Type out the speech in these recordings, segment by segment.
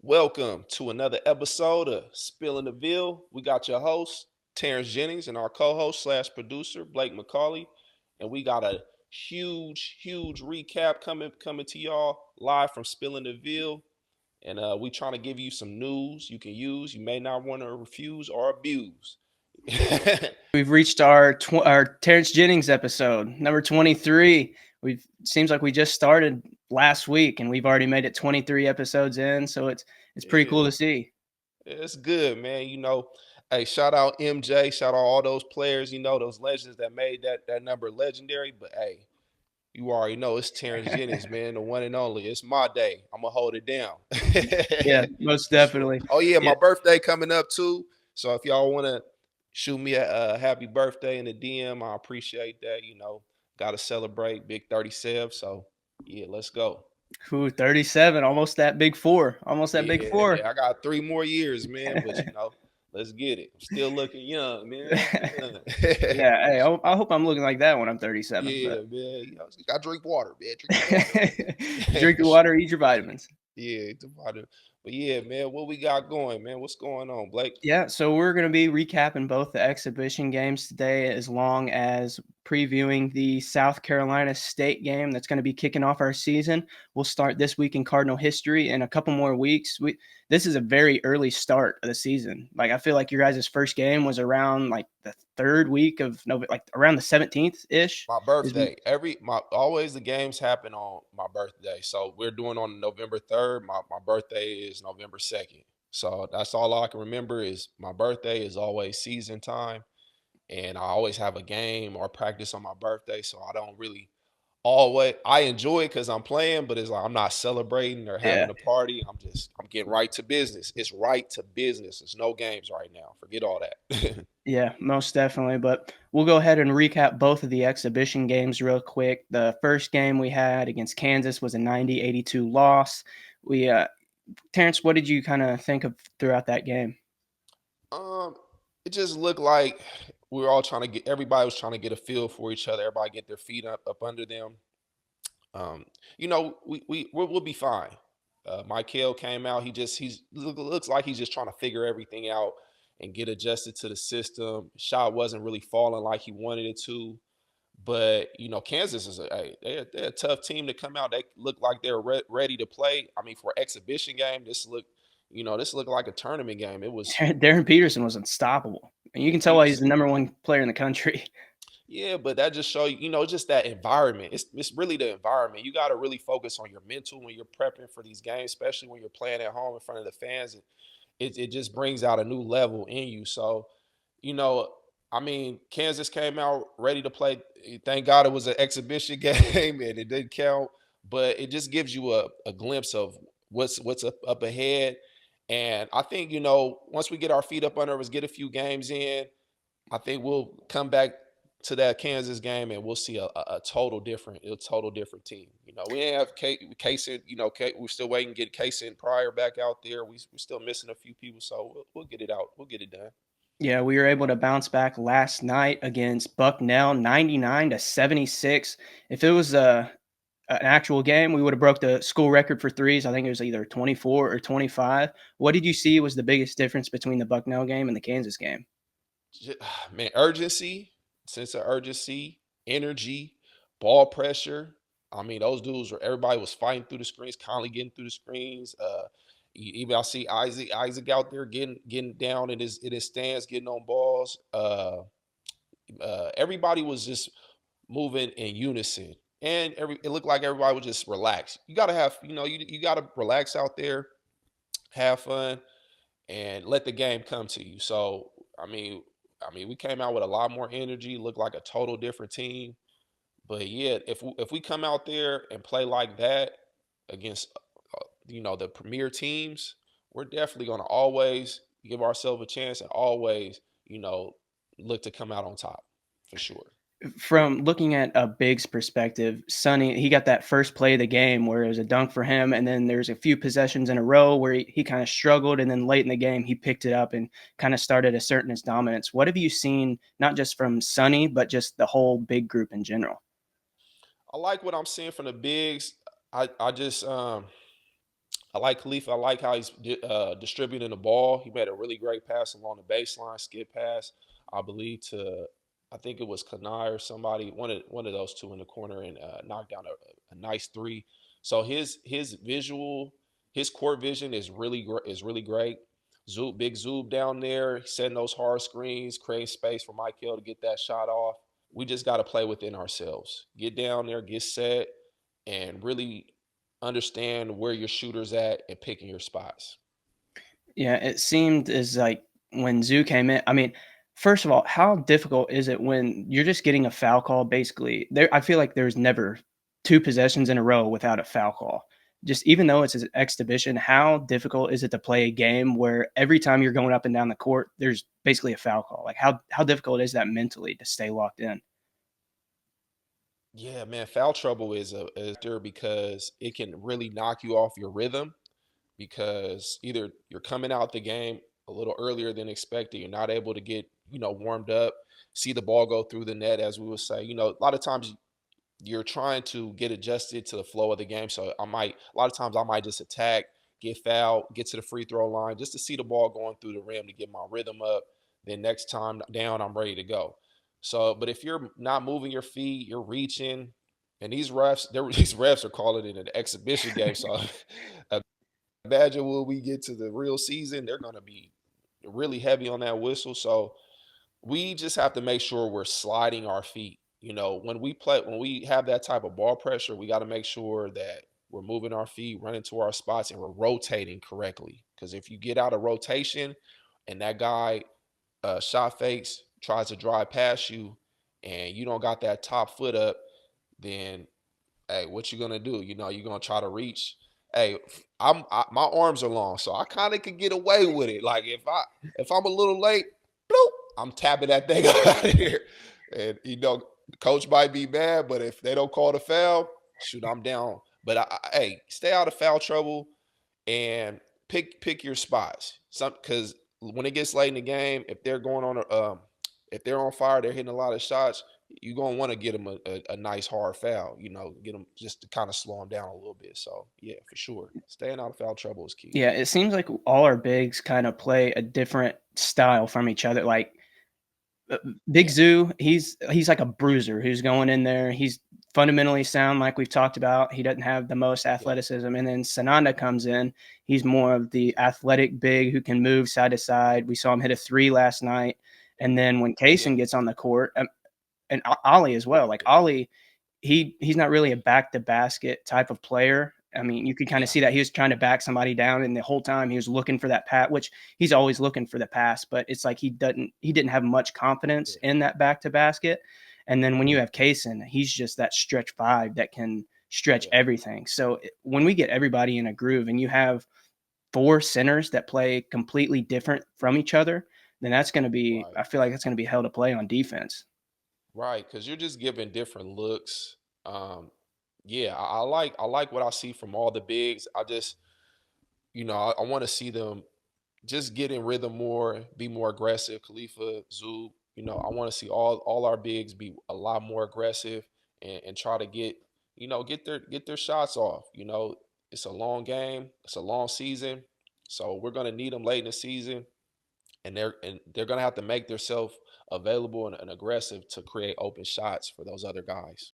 Welcome to another episode of Spilling the Ville. We got your host, Terrence Jennings, and our co-host slash producer, Blake McCauley. And we got a huge recap coming to y'all live from Spilling the Ville. And we trying to give you some news you can use. You may not want to refuse or abuse. We've reached our Terrence Jennings episode, number 23. We've Seems like we just started last week and we've already made it 23 episodes in, so it's pretty cool Yeah, to see. it's good, man. Hey, shout out MJ, shout out all those players, those legends that made that number legendary. But hey, you already know it's Terrence Jennings, man, the one and only. It's my day. I'm gonna hold it down. Yeah, most For sure. definitely. Oh yeah, Yeah, my birthday coming up too. So if y'all wanna shoot me a happy birthday in the DM, I appreciate that. Gotta celebrate big 37. So yeah, let's go. 37, almost that big four. Almost that big Yeah, four. I got 3 more years, man. But let's get it. I'm still looking young, man. Young. Yeah, hey, I hope I'm looking like that when I'm 37, Yeah, but man. You gotta drink water, man. Drink your water. drink For your water, sure. eat your vitamins. Yeah, the water. But yeah, man, what we got going, man? What's going on, Blake? Yeah, so we're going to be recapping both the exhibition games today, as long as previewing the South Carolina State game that's going to be kicking off our season. We'll start this week in Cardinal history in a couple more weeks. This is a very early start of the season. Like, I feel like your guys' first game was around like the third week of November, like around the 17th ish. My Is birthday. My always the games happen on my birthday. So we're doing on November 3rd. My birthday is November 2nd. So that's all I can remember is my birthday is always season time. And I always have a game or practice on my birthday. So I don't really always I enjoy it because I'm playing, but it's like I'm not celebrating or Yeah. having a party. I'm getting right to business. It's right to business. There's no games right now. Forget all that. Yeah, most definitely. But we'll go ahead and recap both of the exhibition games real quick. The first game we had against Kansas was a 90-82 loss. We Terrence, what did you kind of think of throughout that game? Um, it just looked like we were all trying to get everybody was trying to get a feel for each other. Everybody get their feet up under them. Um, we'll be fine. Michael came out. He's looks like he's just trying to figure everything out and get adjusted to the system. Shot wasn't really falling like he wanted it to. But Kansas is they're a tough team to come out. They look like they're ready to play. I mean, for an exhibition game, this looked like a tournament game. It was. Darren Peterson was unstoppable. And you Yeah, can tell why he's Peterson. the number one player in the country. Yeah, but that just show you, just that environment. It's really the environment. You got to really focus on your mental when you're prepping for these games, especially when you're playing at home in front of the fans. And it just brings out a new level in you. So, you know, I mean, Kansas came out ready to play. Thank God it was an exhibition game and it didn't count. But it just gives you a glimpse of what's up ahead. And I think, once we get our feet up under us, get a few games in, I think we'll come back to that Kansas game and we'll see a total different team. We didn't have Case in, we're still waiting to get Case and Pryor back out there. We're still missing a few people, so we'll get it out. We'll get it done. Yeah, we were able to bounce back last night against Bucknell, 99-76. If it was an actual game, we would have broke the school record for threes. I think it was either 24 or 25. What did you see was the biggest difference between the Bucknell game and the Kansas game? Man, urgency, sense of urgency, energy, ball pressure. I mean, those dudes were everybody was fighting through the screens, constantly getting through the screens. Even I see Isaac out there getting down in his stance, getting on balls. Everybody was just moving in unison, and it looked like everybody was just relaxed. You gotta have, you gotta relax out there, have fun, and let the game come to you. So we came out with a lot more energy, looked like a total different team. But yeah, if we come out there and play like that against the premier teams, we're definitely going to always give ourselves a chance and always look to come out on top for sure. From looking at a Biggs perspective, Sonny, he got that first play of the game where it was a dunk for him, and then there's a few possessions in a row where he kind of struggled, and then late in the game he picked it up and kind of started asserting his dominance. What have you seen, not just from Sonny, but just the whole big group in general? I like what I'm seeing from the bigs. I just I I like Khalifa. I like how he's distributing the ball. He made a really great pass along the baseline, skip pass, I believe to, I think it was Kanai or somebody, one of those two in the corner, and knocked down a nice three. So his visual, his court vision is really great. Zoom, big Zoom down there, setting those hard screens, creating space for Michael to get that shot off. We just got to play within ourselves. Get down there, get set, and really understand where your shooter's at and picking your spots. Yeah, it seemed as like when Zoo came in, I mean, first of all, how difficult is it when you're just getting a foul call basically? There I feel like there's never 2 possessions in a row without a foul call. Just even though it's an exhibition, how difficult is it to play a game where every time you're going up and down the court, there's basically a foul call? Like how difficult is that mentally to stay locked in? Yeah, man, foul trouble is there because it can really knock you off your rhythm because either you're coming out the game a little earlier than expected, you're not able to get, warmed up, see the ball go through the net, as we would say. A lot of times you're trying to get adjusted to the flow of the game. So a lot of times I might just attack, get fouled, get to the free throw line just to see the ball going through the rim to get my rhythm up. Then next time down, I'm ready to go. So, but if you're not moving your feet, you're reaching, and these refs are calling it an exhibition game. So imagine when we get to the real season, they're going to be really heavy on that whistle. So we just have to make sure we're sliding our feet. When we have that type of ball pressure, we got to make sure that we're moving our feet, running to our spots, and we're rotating correctly. Because if you get out of rotation and that guy shot fakes, tries to drive past you, and you don't got that top foot up, then hey, what you gonna do? You're gonna try to reach. Hey, my arms are long, so I kind of could get away with it. Like if I'm a little late, bloop, I'm tapping that thing out of here. And the coach might be mad, but if they don't call the foul, shoot, I'm down. But hey, stay out of foul trouble and pick your spots. Some because when it gets late in the game, if they're on fire, they're hitting a lot of shots. You're gonna want to get them a nice hard foul. Get them just to kind of slow them down a little bit. So yeah, for sure, staying out of foul trouble is key. Yeah, it seems like all our bigs kind of play a different style from each other. Like uh, Big Yeah, Zoo, he's like a bruiser who's going in there. He's fundamentally sound, like we've talked about. He doesn't have the most yeah, athleticism. And then Sananda comes in. He's more of the athletic big who can move side to side. We saw him hit a three last night. And then when yeah, Kaysen gets on the court, and Ollie as well. Like Ollie, he's not really a back to basket type of player. I mean, you could kind of yeah, see that he was trying to back somebody down, and the whole time he was looking for that pat, which he's always looking for the pass, but it's like he didn't have much confidence yeah, in that back to basket. And then when you yeah, have Kaysen, he's just that stretch five that can stretch yeah. everything. So when we get everybody in a groove, and you have four centers that play completely different from each other, then that's going to be. Right. I feel like that's going to be hell to play on defense. Right, because you're just giving different looks. Yeah, I like what I see from all the bigs. I want to see them just get in rhythm more, be more aggressive. Khalifa, Zoo, I want to see all our bigs be a lot more aggressive and try to get their shots off. It's a long game, it's a long season, so we're gonna need them late in the season, and they're gonna have to make themselves available and aggressive to create open shots for those other guys.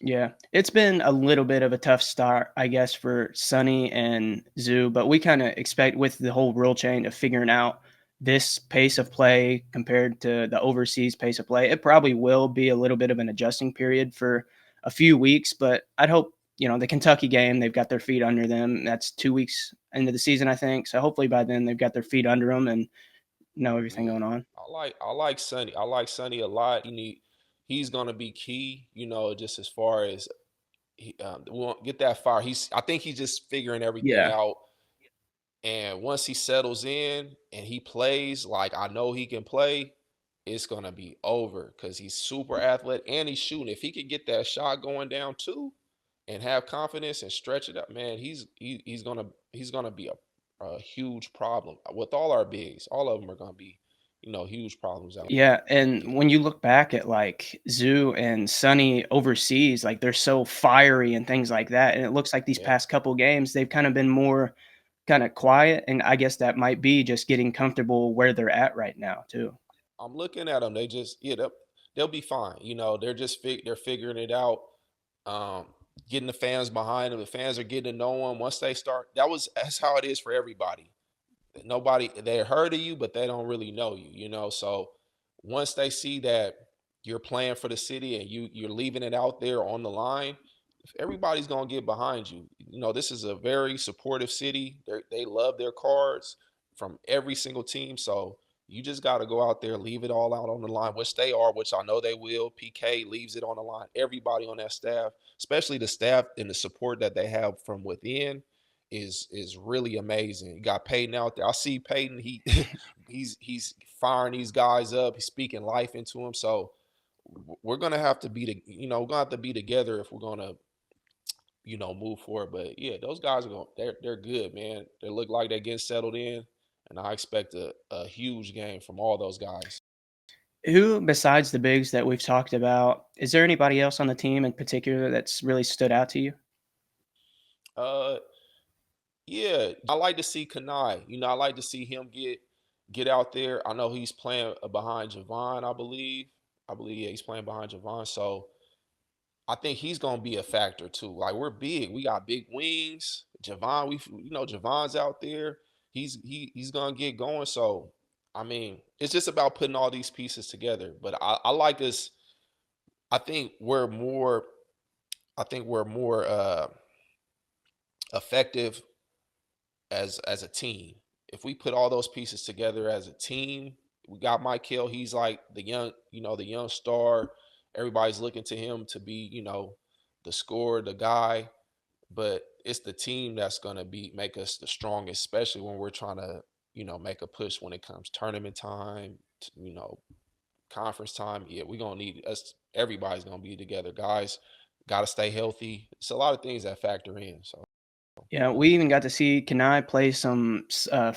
Yeah, it's been a little bit of a tough start, I guess, for Sunny and Zoo, but we kind of expect with the whole rule change of figuring out this pace of play compared to the overseas pace of play. It probably will be a little bit of an adjusting period for a few weeks, but I'd hope, the Kentucky game, they've got their feet under them. That's 2 weeks into the season, I think. So hopefully by then they've got their feet under them and know everything Yeah, going on. I like Sonny. I like Sonny a lot. He's gonna be key. Just as far as we won't get that far. I think he's just figuring everything Yeah. out. And once he settles in and he plays like I know he can play, it's gonna be over because he's super athlete and he's shooting. If he could get that shot going down too, and have confidence and stretch it up, man, he's gonna be a huge problem with all our bigs. All of them are gonna be, huge problems out there. Yeah, Yeah, and when you look back at like Zoo and Sunny overseas, like they're so fiery and things like that. And it looks like these yeah, past couple games, they've kind of been more. kind of quiet, and I guess that might be just getting comfortable where they're at right now too. I'm looking at them. They just yeah, they'll be fine. They're just they're figuring it out. Um, Getting the fans behind them. The fans are getting to know them once they start. That's how it is for everybody. Nobody they heard of you, but they don't really know you. So once they see that you're playing for the city and you're leaving it out there on the line, everybody's gonna get behind you. This is a very supportive city. They love their cards from every single team. So you just got to go out there, leave it all out on the line, which they are, which I know they will. PK leaves it on the line. Everybody on that staff, especially the staff and the support that they have from within, is really amazing. You got Peyton out there. I see Peyton. He's firing these guys up. He's speaking life into them. So we're gonna have to we're gonna have to be together if we're gonna move forward. But yeah, those guys are going. They're good, man. They look like they're getting settled in, and I expect a huge game from all those guys. Who besides the bigs that we've talked about, is there anybody else on the team in particular that's really stood out to you? Uh, yeah, I like to see Kanai. I like to see him get out there. I know he's playing behind Javon. I believe yeah, he's playing behind Javon. So I think he's gonna be a factor too. Like we're big, we got big wings. Javon, Javon's out there. He's gonna get going. So I mean, it's just about putting all these pieces together. But I like this. I think we're more. I think we're more effective as a team. If we put all those pieces together as a team, we got Michael. He's like the young star. Everybody's looking to him to be, the scorer, the guy. But it's the team that's gonna make us the strongest, especially when we're trying to, make a push when it comes tournament time, conference time. Yeah, we're gonna need us. Everybody's gonna be together, guys. Got to stay healthy. It's a lot of things that factor in. So Yeah, we even got to see Kanai play some of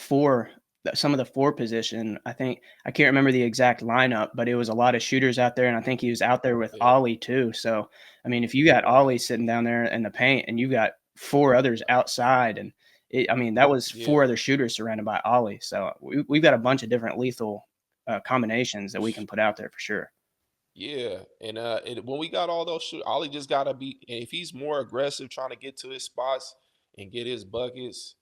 the four position. I can't remember the exact lineup, but it was a lot of shooters out there, and I think he was out there with yeah, Ollie too. So, I mean, if you got Ollie sitting down there in the paint, and you got four others outside, and I mean, that was yeah. four other shooters surrounded by Ollie. So we've got a bunch of different lethal combinations that we can put out there for sure. Yeah, and when we got all those shoot, Ollie just gotta be. And if he's more aggressive, trying to get to his spots and get his buckets,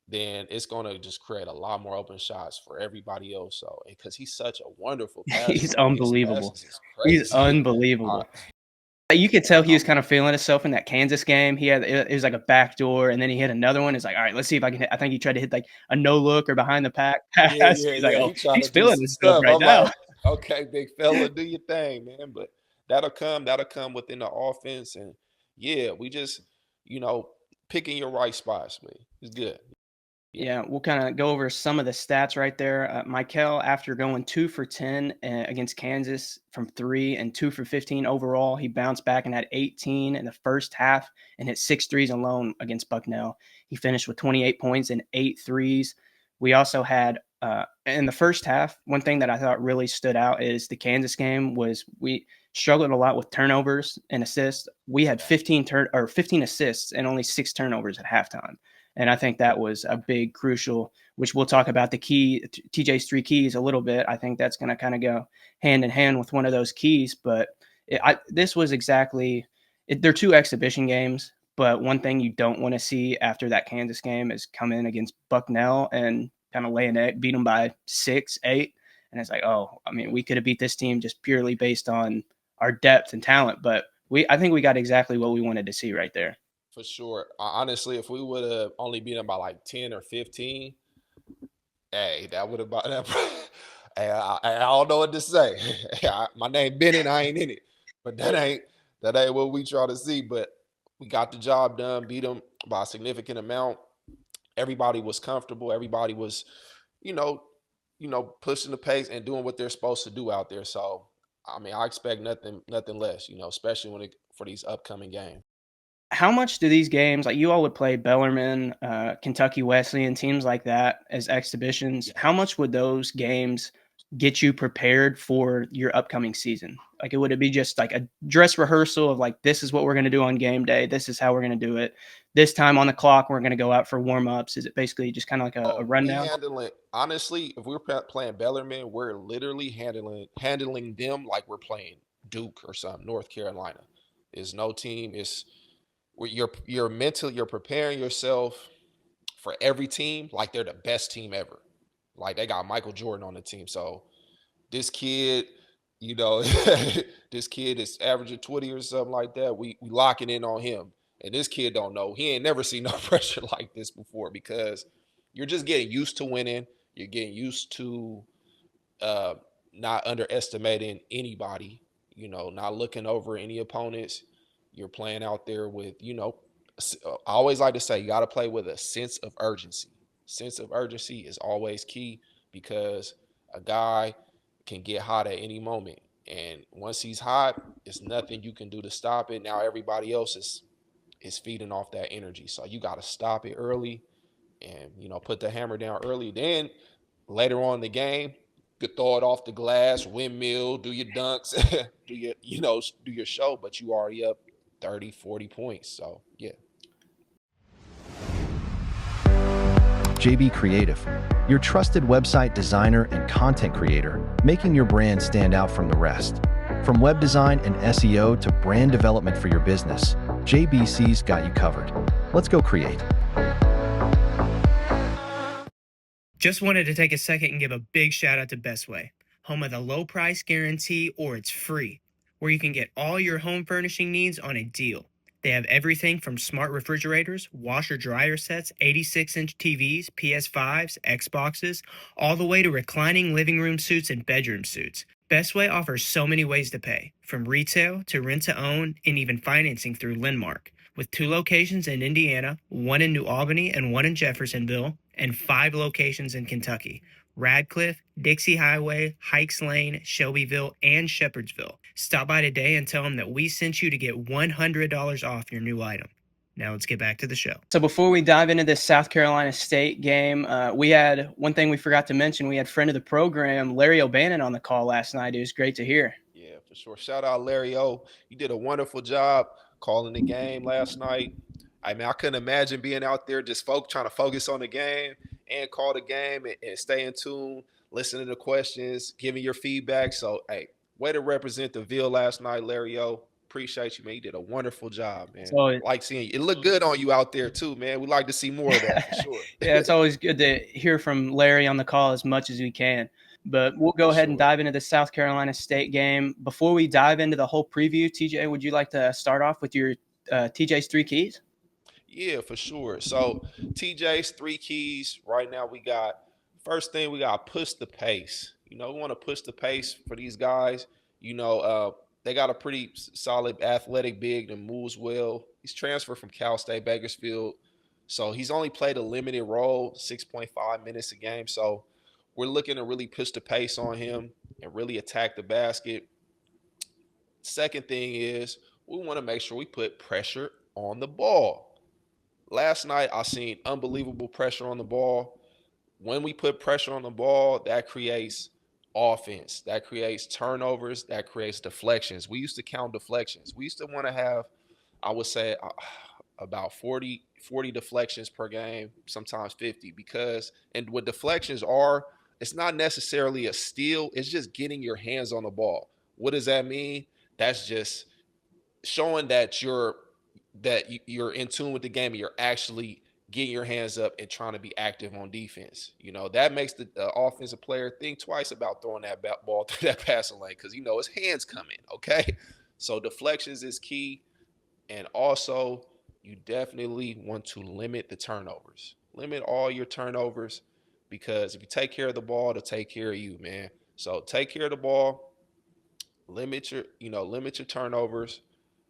then it's gonna just create a lot more open shots for everybody else. So, because he's such a wonderful passer, He's man, his unbelievable. passes is He's crazy. I, unbelievable. You could tell he was I'm kind of feeling himself in that Kansas game. It was like a backdoor, and then he hit another one. It's like, all right, let's see if I can hit. I think he tried to hit like a no look or behind the pack Yeah, pass. yeah, He's like, yeah. oh, He trying he's to do feeling some himself stuff. right I'm now. like, okay, big fella, do your thing, man. But that'll come. That'll come within the offense, and yeah, we just you know picking your right spots, man. It's good. Yeah, Yeah, we'll kind of go over some of the stats right there. Michael, after going 2 for 10 against Kansas from three and 2 for 15 overall, he bounced back and had 18 in the first half and hit six threes alone against Bucknell. He finished with 28 points and eight threes. We also had in the first half, one thing that I thought really stood out is the Kansas game was we struggled a lot with turnovers and assists. We had yeah, 15 assists and only six turnovers at halftime. And I think that was a big crucial, which we'll talk about the key, TJ's three keys a little bit. I think that's going to kind of go hand in hand with one of those keys. But this was exactly, they're two exhibition games. But one thing you don't want to see after that Kansas game is come in against Bucknell and kind of lay an egg, beat them by 6, 8. And it's like, oh, I mean, yeah. we could have beat this team just purely based on our depth and talent. But I think we got exactly what we wanted to see right there. For sure. Honestly, if we would have only beat them by like 10 or 15, hey, that would have bought that. Hey, I don't know what to say. My name Bennett, I ain't in it. But that ain't what we try to see. But we got the job done, beat them by a significant amount. Everybody was comfortable. Everybody was, you know, pushing the pace and doing what they're supposed to do out there. So I mean, I expect nothing less, especially for these upcoming games. How much do these games, like you all would play Bellarmine, Kentucky Wesleyan, teams like that as exhibitions? Yeah. How much would those games get you prepared for your upcoming season? Like, would it be just like a dress rehearsal of like, this is what we're going to do on game day, this is how we're going to do it? this time on the clock, we're going to go out for warm ups? Is it basically just kind of like a Oh, we rundown? handling honestly, if we're playing Bellarmine, we're literally handling them like we're playing Duke or something, North Carolina. Is no team. It's you're mentally you're preparing yourself for every team like they're the best team ever. Like they got Michael Jordan on the team. So this kid, you know, this kid is averaging 20 or something like that. We locking in on him. And this kid don't know. He ain't never seen no pressure like this before because you're just getting used to winning. You're getting used to uh, not underestimating anybody, not looking over any opponents. You're playing out there with, I always like to say you got to play with a sense of urgency. Sense of urgency is always key because a guy can get hot at any moment. And once he's hot, it's nothing you can do to stop it. Now everybody else is feeding off that energy. So you got to stop it early and put the hammer down early. Then later on in the game, you could throw it off the glass, windmill, do your dunks, do your show, but you already up 30, 40 points. So yeah. JB Creative, your trusted website designer and content creator, making your brand stand out from the rest. From web design and SEO to brand development for your business, JBC's got you covered. Let's go create. Just wanted to take a second and give a big shout out to Best Way, home of the low price guarantee or it's free, where you can get all your home furnishing needs on a deal. They have everything from smart refrigerators, washer dryer sets, 86-inch TVs, PS5s, Xboxes, all the way to reclining living room suites and bedroom suites. Best Way offers so many ways to pay, from retail to rent to own and even financing through Lendmark. With 2 locations in Indiana, 1 in New Albany and 1 in Jeffersonville, and 5 locations in Kentucky: Radcliffe, Dixie Highway, Hikes Lane, Shelbyville, and Shepherdsville. Stop by today and tell them that we sent you to get $100 off your new item. Now let's get back to the show. So before we dive into this South Carolina State game, we had one thing we forgot to mention. We had friend of the program, Larry O'Bannon, on the call last night. It was great to hear. Yeah, for sure. Shout out Larry O. You did a wonderful job calling the game last night. I mean, I couldn't imagine being out there just trying to focus on the game and call the game and stay in tune, listening to questions, giving your feedback. So, hey, way to represent the Ville last night, Larry O. Appreciate you, man. You did a wonderful job, man. So Like seeing you. It looked good on you out there too, man. We like to see more of that for sure. yeah, it's always good to hear from Larry on the call as much as we can. But we'll go For ahead and sure. dive into the South Carolina State game. Before we dive into the whole preview, TJ, would you like to start off with your TJ's 3 keys? Yeah, for sure. So TJ's 3 keys right now. We got first thing we got push the pace. We want to push the pace for these guys. They got a pretty solid athletic big that moves well. He's transferred from Cal State Bakersfield, so he's only played a limited role, 6.5 minutes a game. So we're looking to really push the pace on him and really attack the basket. Second thing is we want to make sure we put pressure on the ball. Last night I seen unbelievable pressure on the ball. When we put pressure on the ball, that creates offense, that creates turnovers, that creates deflections. We used to count deflections. We used to want to have, I would say, about 40 deflections per game, sometimes 50, because and what deflections are, it's not necessarily a steal, it's just getting your hands on the ball. What does that mean? That's just showing that you're in tune with the game and you're actually getting your hands up and trying to be active on defense. That makes the offensive player think twice about throwing that ball through that passing lane because his hands coming. Okay, so deflections is key, and also you definitely want to limit the turnovers. Limit all your turnovers because if you take care of the ball, it'll take care of you, man. So take care of the ball, limit your turnovers.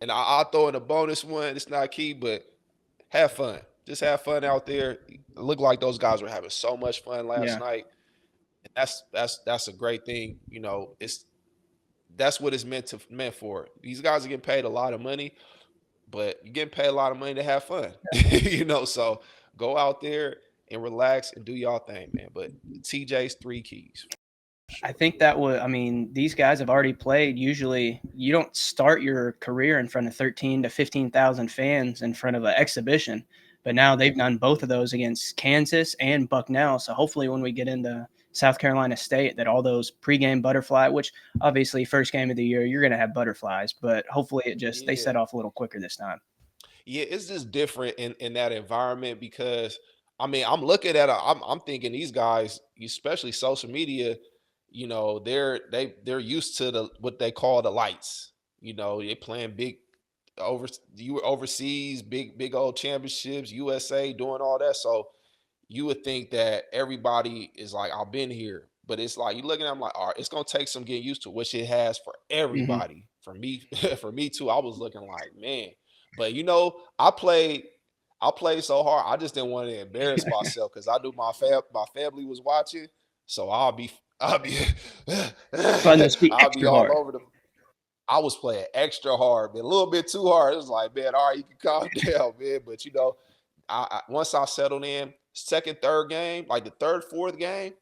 And I'll throw in a bonus one. It's not key, but have fun. Just have fun out there. It looked like those guys were having so much fun last Yeah. night. And that's a great thing. That's what it's meant for. These guys are getting paid a lot of money, but you're getting paid a lot of money to have fun. So go out there and relax and do y'all thing, man. But TJ's 3 keys. I Sure. think that would, I mean, these guys have already played. Usually, you don't start your career in front of 13 to 15,000 fans in front of an exhibition. But now they've done both of those against Kansas and Bucknell. So hopefully, when we get into South Carolina State, that all those pregame butterfly, which obviously first game of the year, you're going to have butterflies, but hopefully they Yeah. set off a little quicker this time. Yeah, it's just different in that environment because I mean, I'm looking at I'm thinking these guys, especially social media, they're used to the what they call the lights. They playing big over you overseas, big old championships, USA doing all that. So you would think that everybody is like, I've been here. But it's like you looking at them like, all right, it's gonna take some getting used to, which it has for Hmm. everybody. For me, for me too. I was looking like, man. But I played so hard. I just didn't want to embarrass myself because I knew my family was watching. So I'll be Fun to speak I'll be extra all hard. over the I was playing extra hard, man, a little bit too hard. It was like, man, all right, you can calm down, man. But once I settled in, second, third game, like the third, fourth game,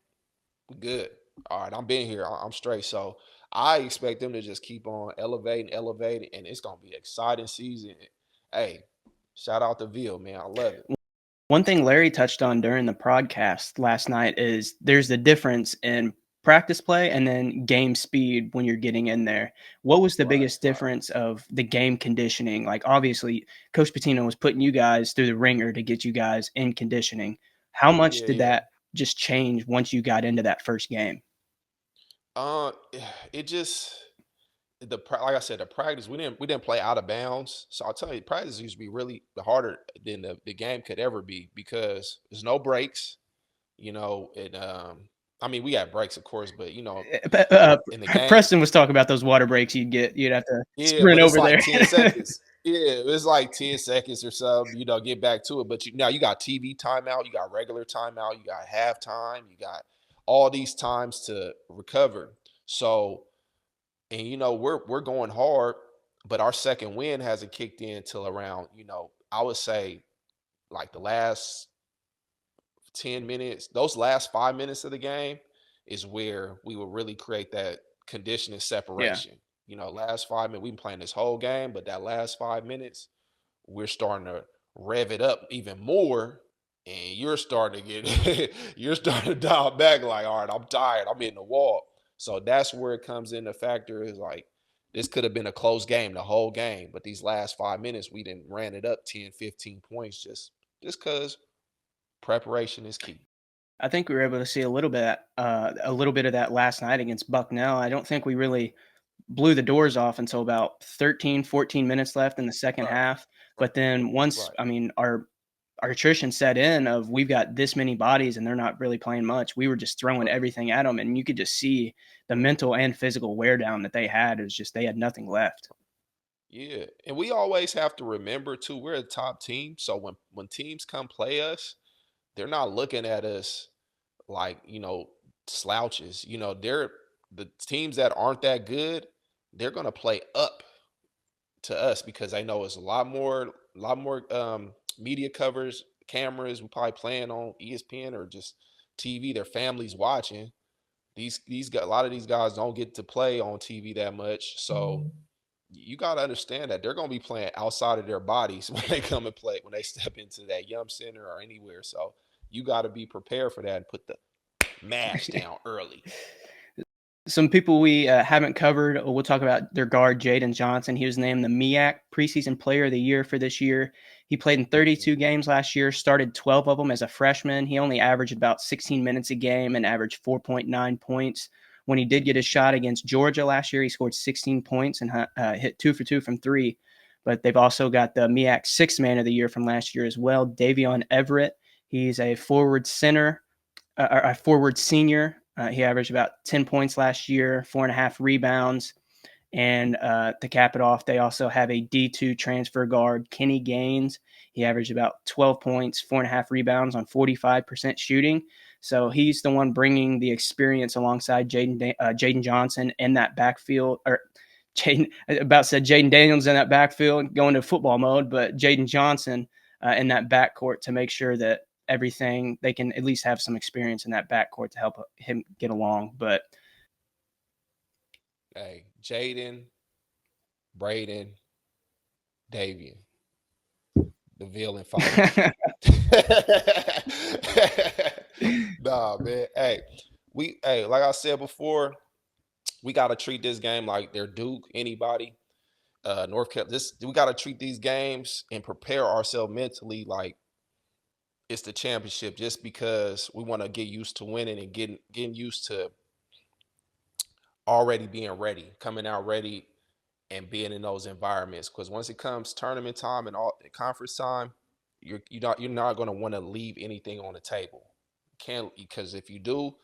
we good. All right, I'm being here. I'm straight. So I expect them to just keep on elevating, and it's gonna be an exciting season. Hey, shout out to Ville, man. I love it. One thing Larry touched on during the podcast last night is there's a difference in practice play and then game speed when you're getting in there. What was the Right, biggest right. difference of the game conditioning? Like obviously Coach Patino was putting you guys through the ringer to get you guys in conditioning. How much Yeah, did yeah. that just change once you got into that first game? Uh, it just like I said, the practice we didn't play out of bounds. So I'll tell you, practice used to be really harder than the game could ever be because there's no breaks. And I mean we had breaks of course, but in the game, Preston was talking about those water breaks you'd get. You'd have to yeah, sprint but it's over like there. 10 seconds. Yeah, it's like 10 seconds or something, get back to it. But now you got TV timeout, you got regular timeout, you got halftime, you got all these times to recover. So, and we're going hard, but our second win hasn't kicked in till around, I would say like the last 10 minutes, those last 5 minutes of the game is where we will really create that conditioning Yeah. separation. Last 5 minutes, we've been playing this whole game, but that last 5 minutes, we're starting to rev it up even more. And you're starting to get, you're starting to dial back like, all right, I'm tired. I'm in the wall. So that's where it comes in. The factor is like, this could have been a close game, the whole game. But these last 5 minutes, we didn't ran it up 10, 15 points just because preparation is key. I think we were able to see a little bit of that last night against Bucknell. I don't think we really blew the doors off until about 13, 14 minutes left in the second Right. half. Right. But then once, Right. I mean, our attrition set in of we've got this many bodies and they're not really playing much. We were just throwing Right. everything at them, and you could just see the mental and physical wear down that they had. It was just they had nothing left. Yeah. And we always have to remember too, we're a top team. So when teams come play us, they're not looking at us like, slouches. They're the teams that aren't that good, they're gonna play up to us because they know it's a lot more media covers, cameras, we probably playing on ESPN or just TV, their families watching. A lot of these guys don't get to play on TV that much. So you got to understand that they're going to be playing outside of their bodies when they come and play, when they step into that Yum Center or anywhere. So you got to be prepared for that and put the mash down early. Some people we haven't covered, we'll talk about their guard, Jaden Johnson. He was named the MEAC preseason player of the year for this year. He played in 32 games last year, started 12 of them as a freshman. He only averaged about 16 minutes a game and averaged 4.9 points. When he did get his shot against Georgia last year, he scored 16 points and hit 2 for 2 from three. But they've also got the MEAC sixth man of the year from last year as well, Davion Everett. He's a forward center, a forward senior. He averaged about 10 points last year, 4.5 rebounds. And to cap it off, they also have a D2 transfer guard, Kenny Gaines. He averaged about 12 points, 4.5 rebounds on 45% shooting. So he's the one bringing the experience alongside Jaden Johnson in that backfield. Or Jaden, about said Jaden Daniels in that backfield, going to football mode, but Jaden Johnson in that backcourt to make sure that everything they can at least have some experience in that backcourt to help him get along. But Hey, Jaden, Braden, Davian, the villain fighters. Nah, man. Hey, like I said before, we gotta treat this game like they're Duke, anybody. North Carolina. This we gotta treat these games and prepare ourselves mentally like it's the championship just because we want to get used to winning and getting used to already being ready, coming out ready and being in those environments. Because once it comes tournament time and all conference time, you're not going to want to leave anything on the table. Can't because if you do,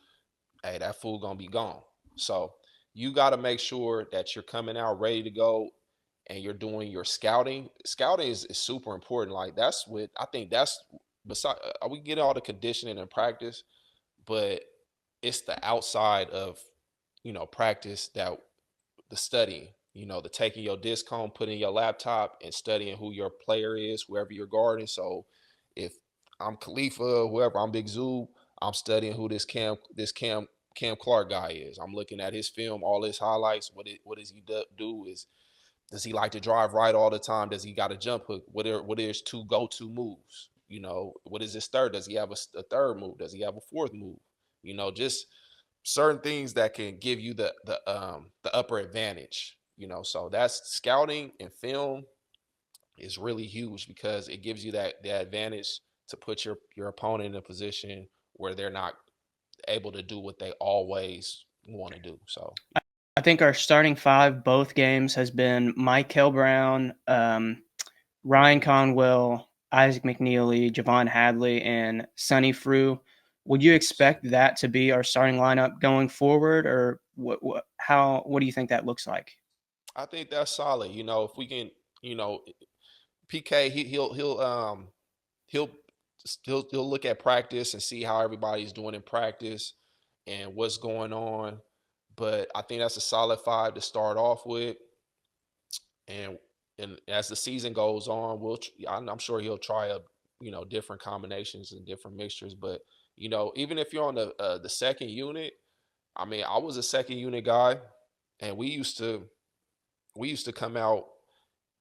hey, that food gonna be gone. So you got to make sure that you're coming out ready to go and you're doing your scouting. Scouting is super important. Like that's what I think. That's beside we get all the conditioning and practice, but it's the outside of practice that the studying, the taking your disc home, putting your laptop and studying who your player is, whoever you're guarding. So if I'm Khalifa, whoever, I'm Big Zoo, I'm studying who this Cam Clark guy is. I'm looking at his film, all his highlights. What does he do? Does he like to drive right all the time? Does he got a jump hook? What are his two go-to moves? What is his third? Does he have a third move? Does he have a fourth move? Just certain things that can give you the upper advantage. So that's scouting and film is really huge because it gives you the advantage to put your opponent in a position where they're not able to do what they always want to do. So I think our starting five both games has been Michael Brown, Ryan Conwell, Isaac McNeely, Javon Hadley, and Sonny Frew. Would you expect that to be our starting lineup going forward, or what do you think that looks like? I think that's solid. If we can, you know, PK he'll he'll look at practice and see how everybody's doing in practice and what's going on. But I think that's a solid five to start off with. And as the season goes on, I'm sure he'll try different combinations and different mixtures. But even if you're on the second unit, I mean, I was a second unit guy, and we used to come out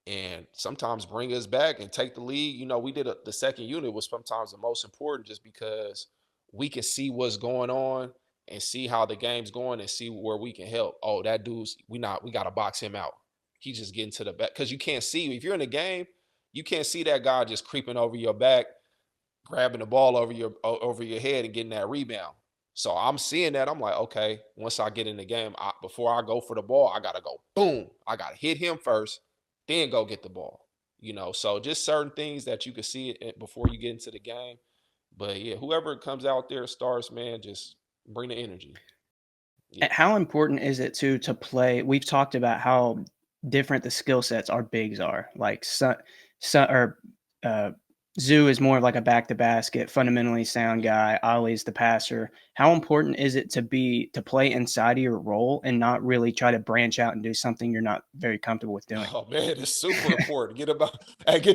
and sometimes bring us back and take the lead. We did the second unit was sometimes the most important just because we can see what's going on and see how the game's going and see where we can help. Oh, that dude's we got to box him out. He's just getting to the back because you can't see if you're in the game, you can't see that guy just creeping over your back, grabbing the ball over your head and getting that rebound. So I'm seeing that. I'm like, okay, once I get in the game, before I go for the ball, I gotta go boom. I gotta hit him first, then go get the ball. So just certain things that you can see it before you get into the game. But yeah, whoever comes out there starts, man, just bring the energy. Yeah. How important is it to play? We've talked about how different the skill sets our bigs are. Like uh, Zoo is more of like a back to basket, fundamentally sound guy. Ollie's the passer. How important is it to play inside of your role and not really try to branch out and do something you're not very comfortable with doing? Oh man, it's super important. Get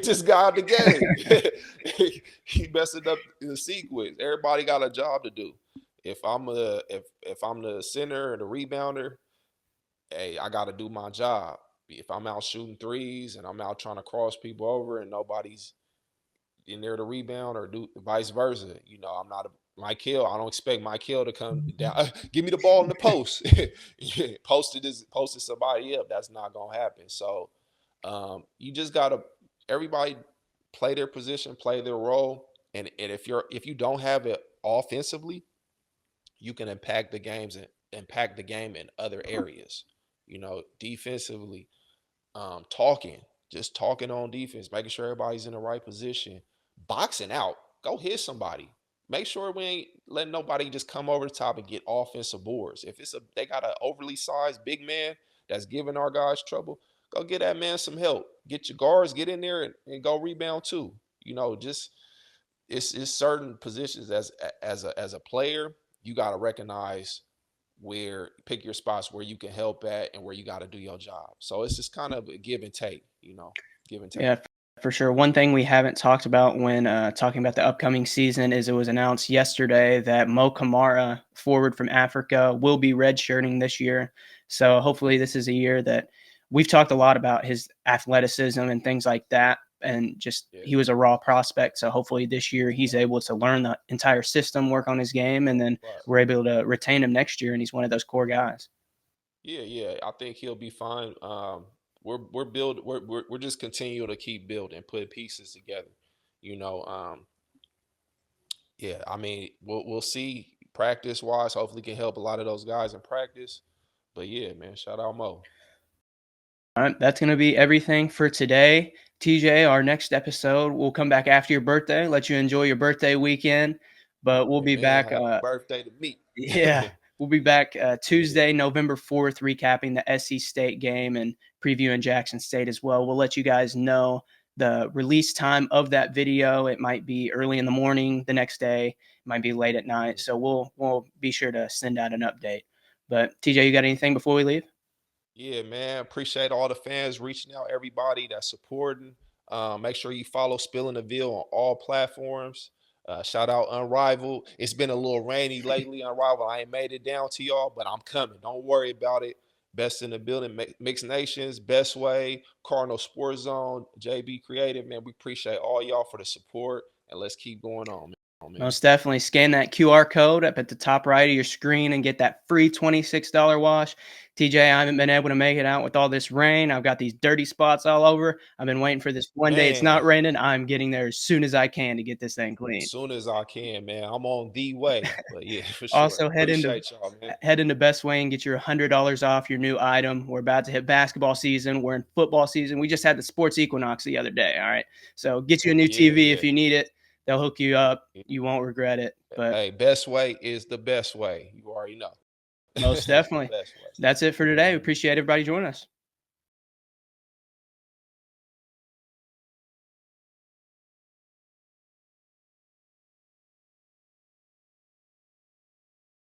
this guy out the game. He messing up the sequence. Everybody got a job to do. If I'm the center or the rebounder, hey, I got to do my job. If I'm out shooting threes and I'm out trying to cross people over and nobody's in there to rebound or do vice versa, I'm not a Michael. I don't expect Michael to come down. Give me the ball in the post. Yeah, posted somebody up. That's not gonna happen. So you just gotta everybody play their position, play their role, and if you don't have it offensively, you can impact the game in other areas. Defensively, talking, just talking on defense, making sure everybody's in the right position, boxing out, go hit somebody. Make sure we ain't letting nobody just come over the top and get offensive boards. If they got an overly sized big man that's giving our guys trouble, go get that man some help. Get your guards, get in there and go rebound too. Just it's certain positions as a player, you got to recognize where pick your spots where you can help at and where you got to do your job. So it's just kind of a give and take, give and take. Yeah, for sure. One thing we haven't talked about when talking about the upcoming season is it was announced yesterday that Mo Kamara, forward from Africa, will be redshirting this year. So hopefully this is a year that we've talked a lot about his athleticism and things like that. And just Yeah, he was a raw prospect. So hopefully this year he's able to learn the entire system, work on his game, and then right. we're able to retain him next year. And he's one of those core guys. Yeah, yeah. I think he'll be fine. We're just continue to keep building, put pieces together. You know, yeah. I mean, we'll see practice wise. Hopefully, can help a lot of those guys in practice. But yeah, man, shout out Mo. All right, that's going to be everything for today. TJ, our next episode, we'll come back after your birthday, let you enjoy your birthday weekend. But we'll be Amen. back. Happy birthday to me. Yeah, we'll be back Yeah. Tuesday, November 4th, recapping the SC State game and previewing Jackson State as well. We'll let you guys know the release time of that video. It might be early in the morning the next day, it might be late at night. So we'll be sure to send out an update. But TJ, you got anything before we leave? Yeah, man. Appreciate all the fans reaching out, everybody that's supporting. Make sure you follow Spilling the Veal on all platforms. Shout out Unrivaled. It's been a little rainy lately, Unrivaled. I ain't made it down to y'all, but I'm coming. Don't worry about it. Best in the building, Mixed Nations, Best Way, Cardinal Sports Zone, JB Creative, man. We appreciate all y'all for the support, and let's keep going on, man. Most definitely. Scan that QR code up at the top right of your screen and get that free $26 wash. TJ, I haven't been able to make it out with all this rain. I've got these dirty spots all over. I've been waiting for this one day. It's Man, not raining. I'm getting there as soon as I can to get this thing clean. soon as I can, man. I'm on the way. But yeah, for sure. Also, Appreciate y'all, man. head into Best Way and get your $100 off your new item. We're about to hit basketball season. We're in football season. We just had the sports equinox the other day. All right. So get you a new Yeah, TV yeah. if you need it. They'll hook you up. You won't regret it. But Hey, Best Way is the best way. You already know. most It's the definitely. best way. That's it for today. We appreciate everybody joining us.